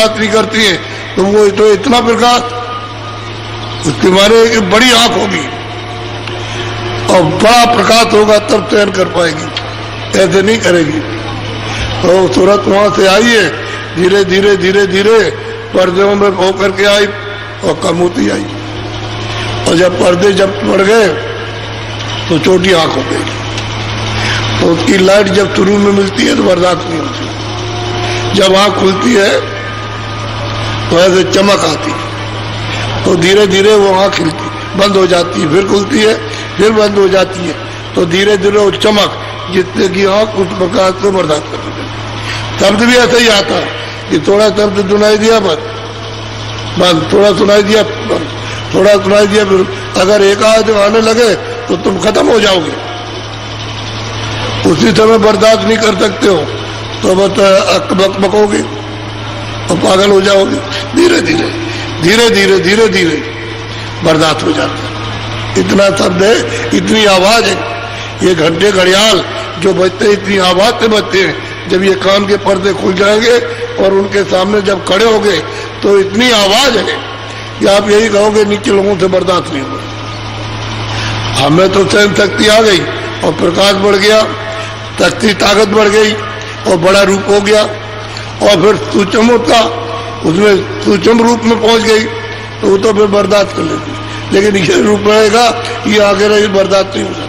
बात नहीं करती है तो वो तो इतना प्रकाश, उसके मारे एक बड़ी आंख होगी और बड़ा प्रकाश होगा तब चयन कर पाएगी, ऐसे नहीं करेगी। तो सूरत वहां से आई है, धीरे धीरे धीरे धीरे पर्दों में होकर के आई और कम होती आई, और जब पर्दे जब पड़ गए तो छोटी आंख हो गई। तो उसकी लाइट जब शुरू में मिलती है तो बर्दाश्त नहीं होती, जब आंख खुलती है तो ऐसे चमक आती है, तो धीरे धीरे वो आंख खिलती बंद हो जाती है, फिर खुलती है, फिर बंद हो जाती है, तो धीरे धीरे वो चमक जितने की आंख उस प्रकाश को बर्दाश्त कर देती है। शब्द भी ऐसा ही आता है कि थोड़ा शब्द सुनाई दिया बस थोड़ा सुनाई दिया थोड़ा सुनाई दिया, फिर अगर एक आध आने लगे तो तुम खत्म हो जाओगे, उसी समय बर्दाश्त नहीं कर सकते हो तो बस बकोगे और पागल हो जाओगे। धीरे धीरे धीरे धीरे धीरे धीरे बर्दाश्त हो जाता है। इतना शब्द है, इतनी आवाज है, ये घंटे घड़ियाल जो बजते इतनी आवाज से बजते हैं, जब ये कान के पर्दे खुल जाएंगे और उनके सामने जब खड़े होंगे तो इतनी आवाज है कि आप यही कहोगे नीचे लोगों से बर्दाश्त नहीं होगा। हमें तो सहन शक्ति आ गई और प्रकाश बढ़ गया, शक्ति ताकत बढ़ गई और बड़ा रूप हो गया, और फिर सूक्ष्म होता उसमें सूक्ष्म रूप में पहुंच गई तो वो तो फिर बर्दाश्त कर लेती, लेकिन ये रूप रहेगा ये आगे रही बर्दाश्त नहीं हो सकता।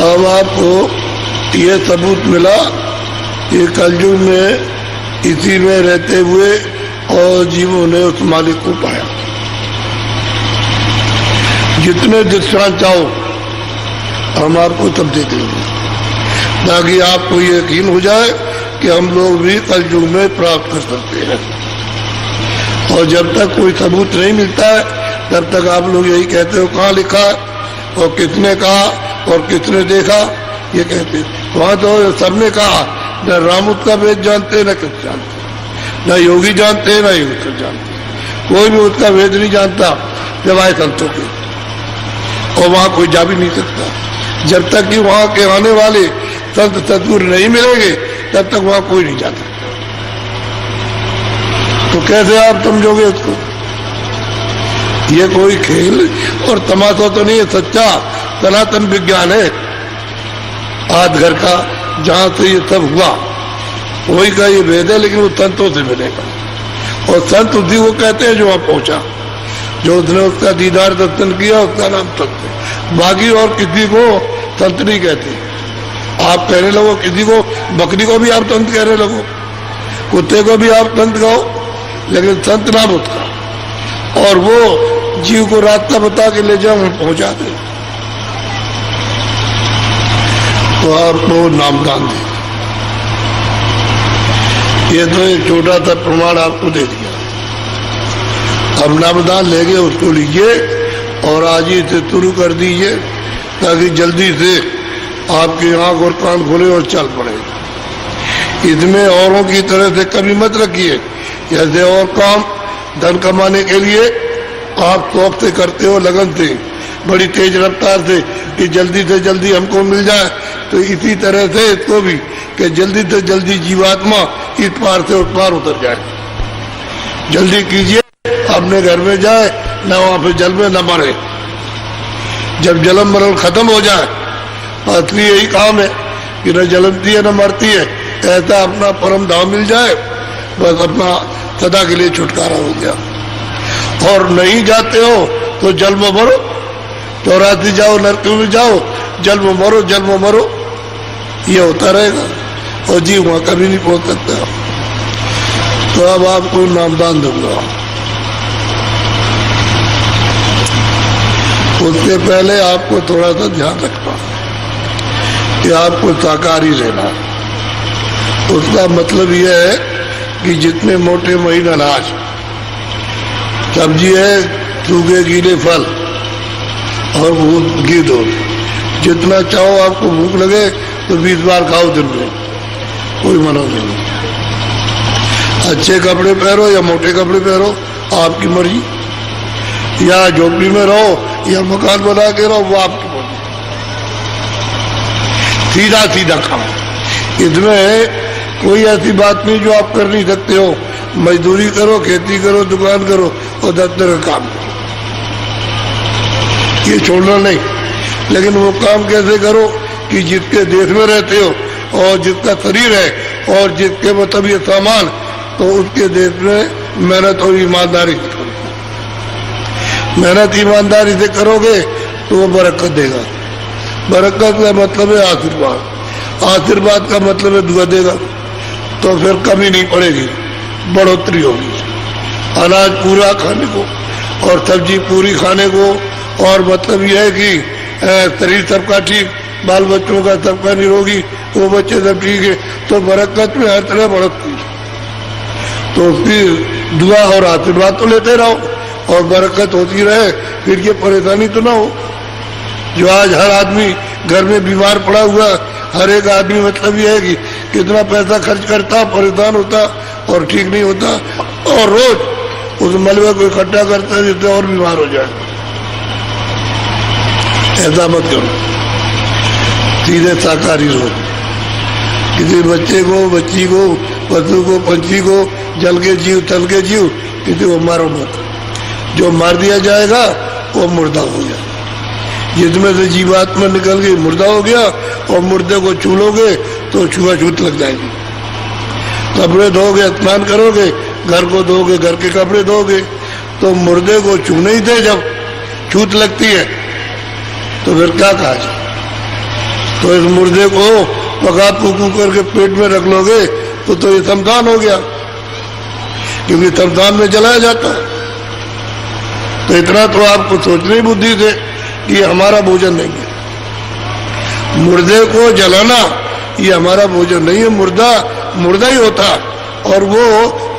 अब आपको ये सबूत मिला कि कलयुग में इसी में रहते हुए और जीवों ने उस मालिक को पाया। जितने दृष्टांत चाहो हम आपको तब दे देंगे ताकि आपको ये यकीन हो जाए कि हम लोग भी कलयुग में प्राप्त कर सकते हैं। और जब तक कोई सबूत नहीं मिलता है तब तक आप लोग यही कहते हो कहाँ लिखा है और किसने कहा और किसने देखा, ये कहते वहां तो सबने कहा, न रामुत का वेद जानते न कुछ जानते, न योगी जानते न योग जानते, कोई भी उसका वेद नहीं जानता जवाए संतों के, और वहां कोई जा भी नहीं सकता। जब तक कि वहां के आने वाले संत सदगुरु नहीं मिलेंगे तब तक वहां कोई नहीं जा सकता। तो कैसे आप समझोगे उसको? ये कोई खेल और तमाशा तो नहीं है, सच्चा सनातन विज्ञान है आज घर का, जहां से ये सब हुआ वही का ये वेद है, लेकिन वो संतों से मिलेगा। और संत उसी को कहते हैं जो वहां पहुंचा, जो उसने उसका दीदार दर्शन किया उसका नाम संत है। बाकी और किसी को संत नहीं कहते। आप कहने लगो किसी को, बकरी को भी आप संत कहने लगो, कुत्ते को भी आप संत कहो, लेकिन संत नाम उसका, और वो जीव को रास्ता बता के ले जाओ पहुंचा दे, तो आपको नामदान दे। ये तो एक छोटा सा प्रमाण आपको दे दिया। अब नामदान लेंगे उसको लीजिए और आज ही से शुरू कर दीजिए ताकि जल्दी से आपकी आंख और कान खोले और चल पड़े। इसमें औरों की तरह से कभी मत रखिए, जैसे और काम धन कमाने के लिए आप शौक से करते हो, लगन से, बड़ी तेज रफ्तार से कि जल्दी से जल्दी हमको मिल जाए, तो इसी तरह से इसको भी कि जल्दी से जल्दी जीवात्मा इस पार से उस पार उतर जाए। जल्दी कीजिए, अपने घर में जाए, न वहां पे जल में न मरे। जब जन्म मरण खत्म हो जाए, असली यही काम है कि न जलती है न मरती है, ऐसा अपना परम धाम मिल जाए, बस अपना सदा के लिए छुटकारा हो गया। और नहीं जाते हो तो जल में मरो, 84 जाओ, नरक में जाओ, जल में मरो, जल में मरो, ये होता रहेगा और जीव वहां कभी नहीं पहुंच सकता। तो अब आपको नामदान दूंगा। उससे पहले आपको थोड़ा सा ध्यान रखना कि आपको शाकाहारी रहना। उसका मतलब यह है कि जितने मोटे महीन अनाज, सब्जी है, सूखे गीले फल और घी दूध, जितना चाहो आपको भूख लगे तो 20 बार खाओ दिन में, कोई मना नहीं। अच्छे कपड़े पहनो या मोटे कपड़े पहनो, आपकी मर्जी, या झोपड़ी में रहो या मकान बना के रहो, वो आपकी मर्जी। सीधा सीधा खाओ। इसमें कोई ऐसी बात नहीं जो आप कर नहीं सकते हो। मजदूरी करो, खेती करो, दुकान करो और दफ्तर का काम करो, ये छोड़ना नहीं। लेकिन वो काम कैसे करो कि जिसके देश में रहते हो और जिसका शरीर है और जिसके मतलब ये सामान, तो उसके देश में मेहनत और ईमानदारी से करो। मेहनत ईमानदारी से करोगे तो वो बरकत देगा। बरकत का मतलब है आशीर्वाद। आशीर्वाद का मतलब है दुआ देगा, तो फिर कमी नहीं पड़ेगी, बढ़ोतरी होगी। अनाज पूरा खाने को और सब्जी पूरी खाने को, और मतलब यह है कि शरीर सबका ठीक, बाल बच्चों का सबका निरोगी, वो बच्चे सब ठीक है, तो बरकत में हर तरह बढ़ोतरी। तो उसकी दुआ और आशीर्वाद तो लेते रहो और बरकत होती रहे, फिर ये परेशानी तो ना हो। जो आज हर आदमी घर में बीमार पड़ा हुआ, हर एक आदमी मतलब यह है कि कितना पैसा खर्च करता, परेशान होता और ठीक नहीं होता, और रोज उस मलबे को इकट्ठा करता है जिससे और बीमार हो जाए। ऐसा मत करो, सीधे शाकाहारी रहो। किसी बच्चे को, बच्ची को, पशु को, पंछी को, जल के जीव, थल के जीव, किसी को मारो मत। जो मार दिया जाएगा वो मुर्दा हो गया। जिसमें से जीवात्मा निकल गई मुर्दा हो गया, और मुर्दे को छूलोगे तो छुआछूत लग जाएगी। कपड़े धोगे, स्नान करोगे, घर को धोगे, घर के कपड़े धोगे, तो मुर्दे को छूने ही थे जब छूत लगती है, तो फिर क्या कहा जाए। तो इस मुर्दे को पका पुकू करके पेट में रख लोगे तो ये शमशान हो गया, क्योंकि शमशान में जलाया जाता है। तो इतना तो आपको सोचने बुद्धि से कि हमारा भोजन नहीं है। मुर्दे को जलाना ये हमारा भोजन नहीं है। मुर्दा मुर्दा ही होता, और वो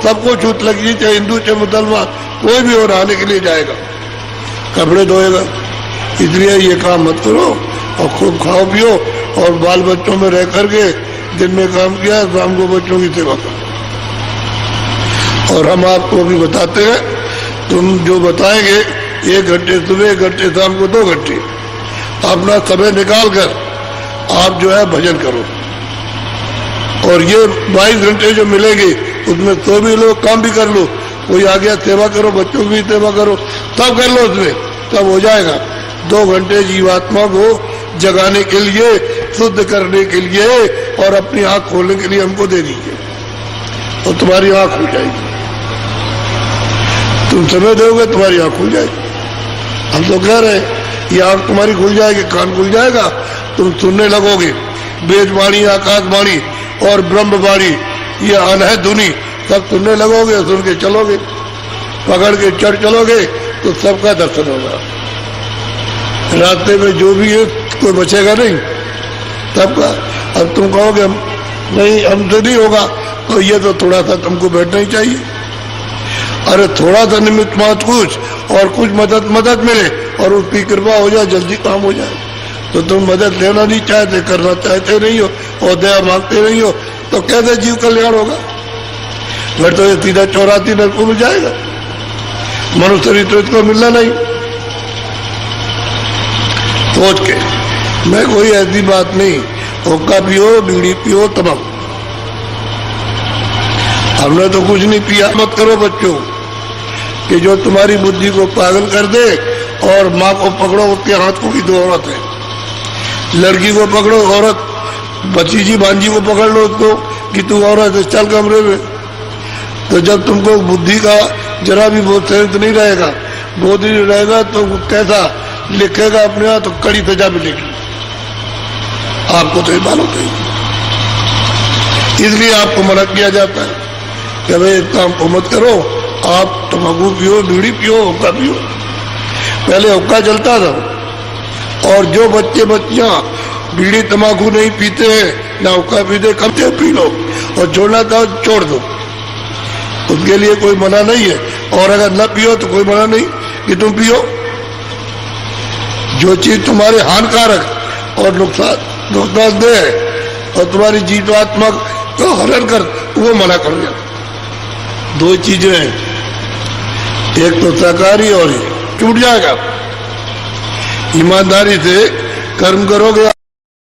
सबको छूत लगी, चाहे हिंदू चाहे मुसलमान, कोई भी हो, नहाने के लिए जाएगा, कपड़े धोएगा। इसलिए ये काम मत करो और खूब खाओ पियो, और बाल बच्चों में रह करके दिन में काम किया, शाम को बच्चों की सेवा करो। और हम आपको भी बताते हैं, तुम जो बताएंगे 1 घंटे सुबह, 1 घंटे शाम को, 2 घंटे अपना समय निकाल कर आप जो है भजन करो। और ये 22 घंटे जो मिलेंगे उसमें तो भी लो, काम भी कर लो। कोई आ गया सेवा करो, बच्चों की भी सेवा करो, सब कर लो, उसमें तब हो जाएगा। 2 घंटे जीवात्मा को जगाने के लिए, शुद्ध करने के लिए और अपनी आंख खोलने के लिए हमको दे दीजिए, और तुम्हारी आंख खुल जाएगी। तुम समय दोगे तुम्हारी आंख खुल जाएगी। हम तो कह रहे हैं ये आंख तुम्हारी खुल जाएगी, कान खुल जाएगा, तुम सुनने लगोगे। वेदवाणी, आकाशवाणी और ब्रह्मवाणी, ये अनहद धुनी सब सुनने लगोगे, सुन के चलोगे, पकड़ के चढ़ चलोगे तो सबका दर्शन होगा। रास्ते में जो भी है कोई बचेगा नहीं, सबका। अब तुम कहोगे नहीं हमसे नहीं होगा, तो ये तो थोड़ा सा तुमको बैठना ही चाहिए। अरे थोड़ा सा निमित्त मात्र कुछ, और कुछ मदद मिले और उसकी कृपा हो जाए, जल्दी काम हो जाए। तो तुम मदद लेना नहीं चाहते, करना चाहते नहीं हो और दया मांगते नहीं हो, तो कैसे जीव कल्याण होगा। फिर तो ये सीधा 84 नरकों में जाएगा। मनुष्य शरीर तो इसको मिलना नहीं। सोच के, मैं कोई ऐसी बात नहीं, हुक्का पियो, बीड़ी पियो, तमाकू, हमने तो कुछ नहीं पिया। मत करो बच्चों कि जो तुम्हारी बुद्धि को पागल कर दे। और माँ को पकड़ो, उसके हाथ को भी 2 औरत है। लड़की को पकड़ो, औरत, भतीजी भांजी को पकड़ लो उसको कि तू औरत है, चल कमरे में। तो जब तुमको बुद्धि का जरा भी बहुत सेंस नहीं रहेगा, बोध नहीं रहेगा, तो कैसा लिखेगा अपने आप, तो कड़ी सजा मिलेगी। आपको तो ये मालूम है, इसलिए आपको मना किया जाता है कि भाई इस काम को मत करो। आप तम्बाकू पियो, बीड़ी पियो, हुक्का पियो। पहले हुक्का चलता था, और जो बच्चे बच्चियां बीड़ी तम्बाकू नहीं पीते हैं, ना हुक्का पीते, कम से पी लो, और छोड़ना था छोड़ दो, उसके लिए कोई मना नहीं है। और अगर न पियो तो कोई मना नहीं कि तुम पियो। जो चीज तुम्हारे हानिकारक और नुकसानदेह है और तुम्हारी जीवात्मा को हरण कर, वो मना कर दिया। 2 चीजें हैं, एक तो शाकाहारी और टूट जाएगा। ईमानदारी से कर्म करोगे।